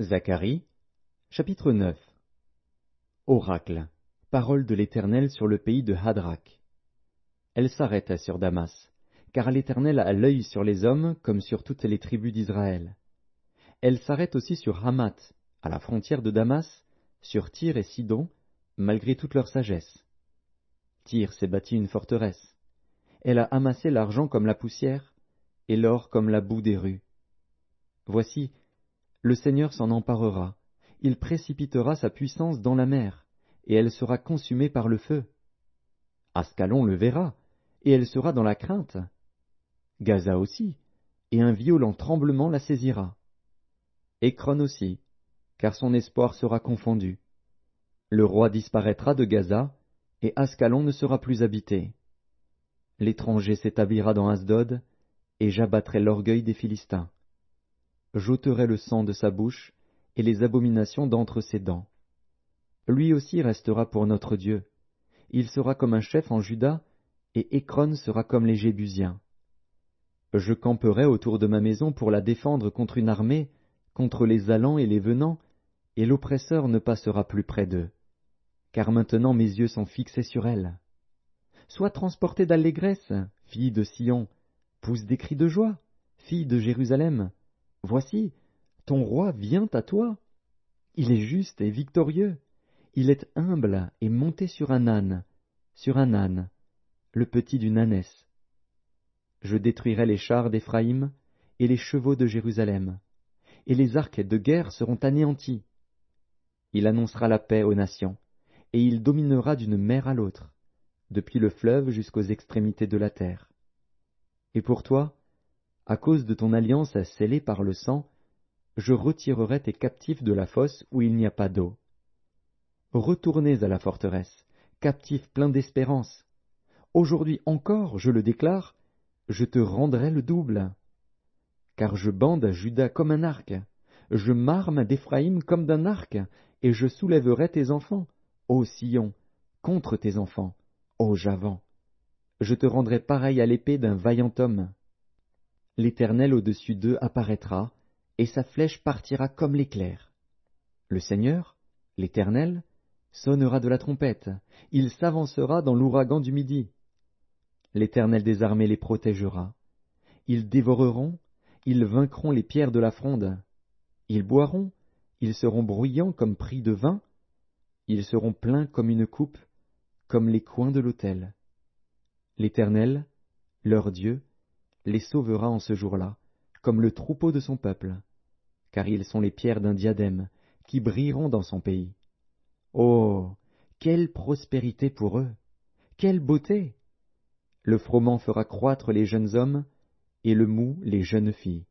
Zacharie, chapitre 9. Oracle. Parole de l'Éternel sur le pays de Hadrach. Elle s'arrête sur Damas, car l'Éternel a l'œil sur les hommes comme sur toutes les tribus d'Israël. Elle s'arrête aussi sur Hamath, à la frontière de Damas, sur Tyr et Sidon, malgré toute leur sagesse. Tyr s'est bâti une forteresse. Elle a amassé l'argent comme la poussière, et l'or comme la boue des rues. Voici, le Seigneur s'en emparera, il précipitera sa puissance dans la mer, et elle sera consumée par le feu. Ascalon le verra, et elle sera dans la crainte. Gaza aussi, et un violent tremblement la saisira. Écron aussi, car son espoir sera confondu. Le roi disparaîtra de Gaza, et Ascalon ne sera plus habité. L'étranger s'établira dans Asdod, et j'abattrai l'orgueil des Philistins. J'ôterai le sang de sa bouche, et les abominations d'entre ses dents. Lui aussi restera pour notre Dieu. Il sera comme un chef en Juda, et Écron sera comme les Jébusiens. Je camperai autour de ma maison pour la défendre contre une armée, contre les allants et les venants, et l'oppresseur ne passera plus près d'eux. Car maintenant mes yeux sont fixés sur elle. Sois transportée d'allégresse, fille de Sion, pousse des cris de joie, fille de Jérusalem. Voici, ton roi vient à toi. Il est juste et victorieux. Il est humble et monté sur un âne, le petit d'une ânesse. Je détruirai les chars d'Éphraïm et les chevaux de Jérusalem, et les arcs de guerre seront anéantis. Il annoncera la paix aux nations, et il dominera d'une mer à l'autre, depuis le fleuve jusqu'aux extrémités de la terre. Et pour toi, à cause de ton alliance scellée par le sang, je retirerai tes captifs de la fosse où il n'y a pas d'eau. Retournez à la forteresse, captifs pleins d'espérance. Aujourd'hui encore, je le déclare, je te rendrai le double. Car je bande Juda comme un arc, je m'arme d'Éphraïm comme d'un arc, et je soulèverai tes enfants, ô Sion, contre tes enfants, ô Javan. Je te rendrai pareil à l'épée d'un vaillant homme. L'Éternel au-dessus d'eux apparaîtra, et sa flèche partira comme l'éclair. Le Seigneur, l'Éternel, sonnera de la trompette, il s'avancera dans l'ouragan du midi. L'Éternel des armées les protégera. Ils dévoreront, ils vaincront les pierres de la fronde. Ils boiront, ils seront bruyants comme pris de vin. Ils seront pleins comme une coupe, comme les coins de l'autel. L'Éternel, leur Dieu, les sauvera en ce jour-là, comme le troupeau de son peuple, car ils sont les pierres d'un diadème, qui brilleront dans son pays. Oh, quelle prospérité pour eux! Quelle beauté! Le froment fera croître les jeunes hommes, et le mou les jeunes filles.